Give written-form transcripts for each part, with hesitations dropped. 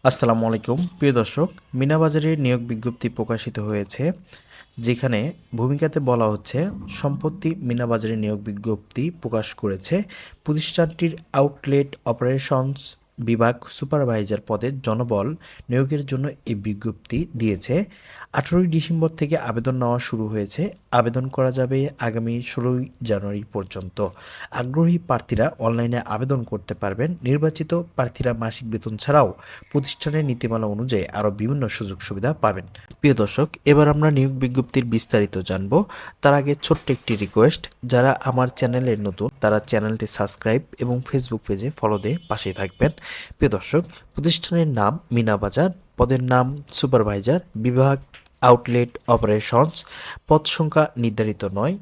আসসালামু আলাইকুম প্রিয় দর্শক, মিনা বাজারে নিয়োগ বিজ্ঞপ্তি প্রকাশিত হয়েছে, যেখানে ভূমিকাতে বলা হচ্ছে সম্প্রতি মিনা বাজারে নিয়োগ বিজ্ঞপ্তি প্রকাশ করেছে প্রতিষ্ঠানটির আউটলেট অপারেশনস বিভাগ সুপারভাইজার পদে জনবল নিয়োগের জন্য এই বিজ্ঞপ্তি দিয়েছে। 18 ডিসেম্বর থেকে আবেদন নেওয়া শুরু হয়েছে। আবেদন করা যাবে আগামী 16 জানুয়ারি পর্যন্ত। আগ্রহী প্রার্থীরা অনলাইনে আবেদন করতে পারবেন। নির্বাচিত প্রার্থীরা মাসিক বেতন ছাড়াও প্রতিষ্ঠানের নীতিমালা অনুযায়ী আরও বিভিন্ন সুযোগ সুবিধা পাবেন। প্রিয় দর্শক, এবার আমরা নিয়োগ বিজ্ঞপ্তির বিস্তারিত জানব। তার আগে ছোট্ট একটি রিকোয়েস্ট, যারা আমার চ্যানেলে নতুন তারা চ্যানেলটি সাবস্ক্রাইব এবং ফেসবুক পেজে ফলো দিয়ে পাশে থাকবেন। প্রিয় দর্শক, প্রতিষ্ঠানের নাম মিনা বাজার, পদের নাম সুপারভাইজার, বিভাগ আউটলেট অপারেশনস, পদ সংখ্যা নির্ধারিত নয়।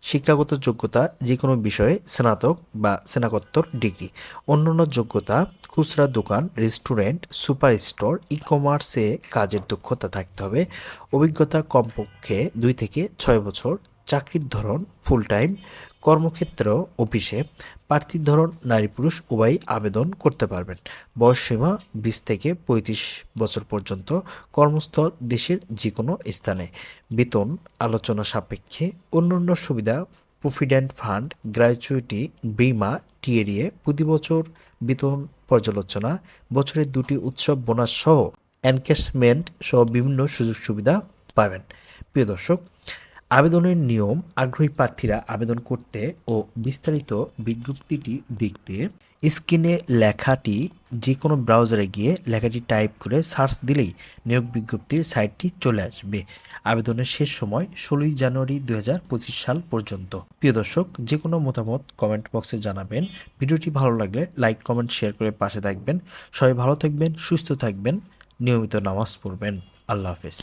শিক্ষাগত যোগ্যতা যে কোনো বিষয়ে স্নাতক বা স্নাতকোত্তর ডিগ্রি। অন্যান্য যোগ্যতা খুচরা দোকান, রেস্টুরেন্ট, সুপার স্টোর, ই কমার্সে কাজের দক্ষতা থাকতে হবে। অভিজ্ঞতা কমপক্ষে 2 থেকে 6 বছর। চাকরির ধরন ফুল টাইম। কর্মক্ষেত্র অফিসে। প্রার্থীর ধরন নারী পুরুষ উভয়ই আবেদন করতে পারবেন। বয়সসীমা 20 থেকে 35 বছর পর্যন্ত। কর্মস্থল দেশের যে কোনো স্থানে। বেতন আলোচনা সাপেক্ষে। অন্যান্য সুবিধা প্রভিডেন্ট ফান্ড, গ্র্যাচুইটি, বীমা, টিএডিএ, প্রতি বছর বেতন পর্যালোচনা, বছরের 2টি উৎসব বোনাস সহ এনক্যাশমেন্ট সহ বিভিন্ন সুযোগ সুবিধা পাবেন। প্রিয় দর্শক, আবেদনের নিয়ম: আগ্রহী প্রার্থীরা আবেদন করতে ও বিস্তারিত বিজ্ঞপ্তিটি দেখতে স্ক্রিনে লেখাটি যে কোনো ব্রাউজারে গিয়ে লেখাটি টাইপ করে সার্চ দিলেই নিয়োগ বিজ্ঞপ্তির সাইটটি চলে আসবে। আবেদনের শেষ সময় 16 জানুয়ারি 2025 সাল পর্যন্ত। প্রিয় দর্শক, যে কোনো মতামত কমেন্ট বক্সে জানাবেন। ভিডিওটি ভালো লাগলে লাইক কমেন্ট শেয়ার করে পাশে থাকবেন। সবাই ভালো থাকবেন, সুস্থ থাকবেন, নিয়মিত নামাজ পড়বেন। আল্লাহ হাফেজ।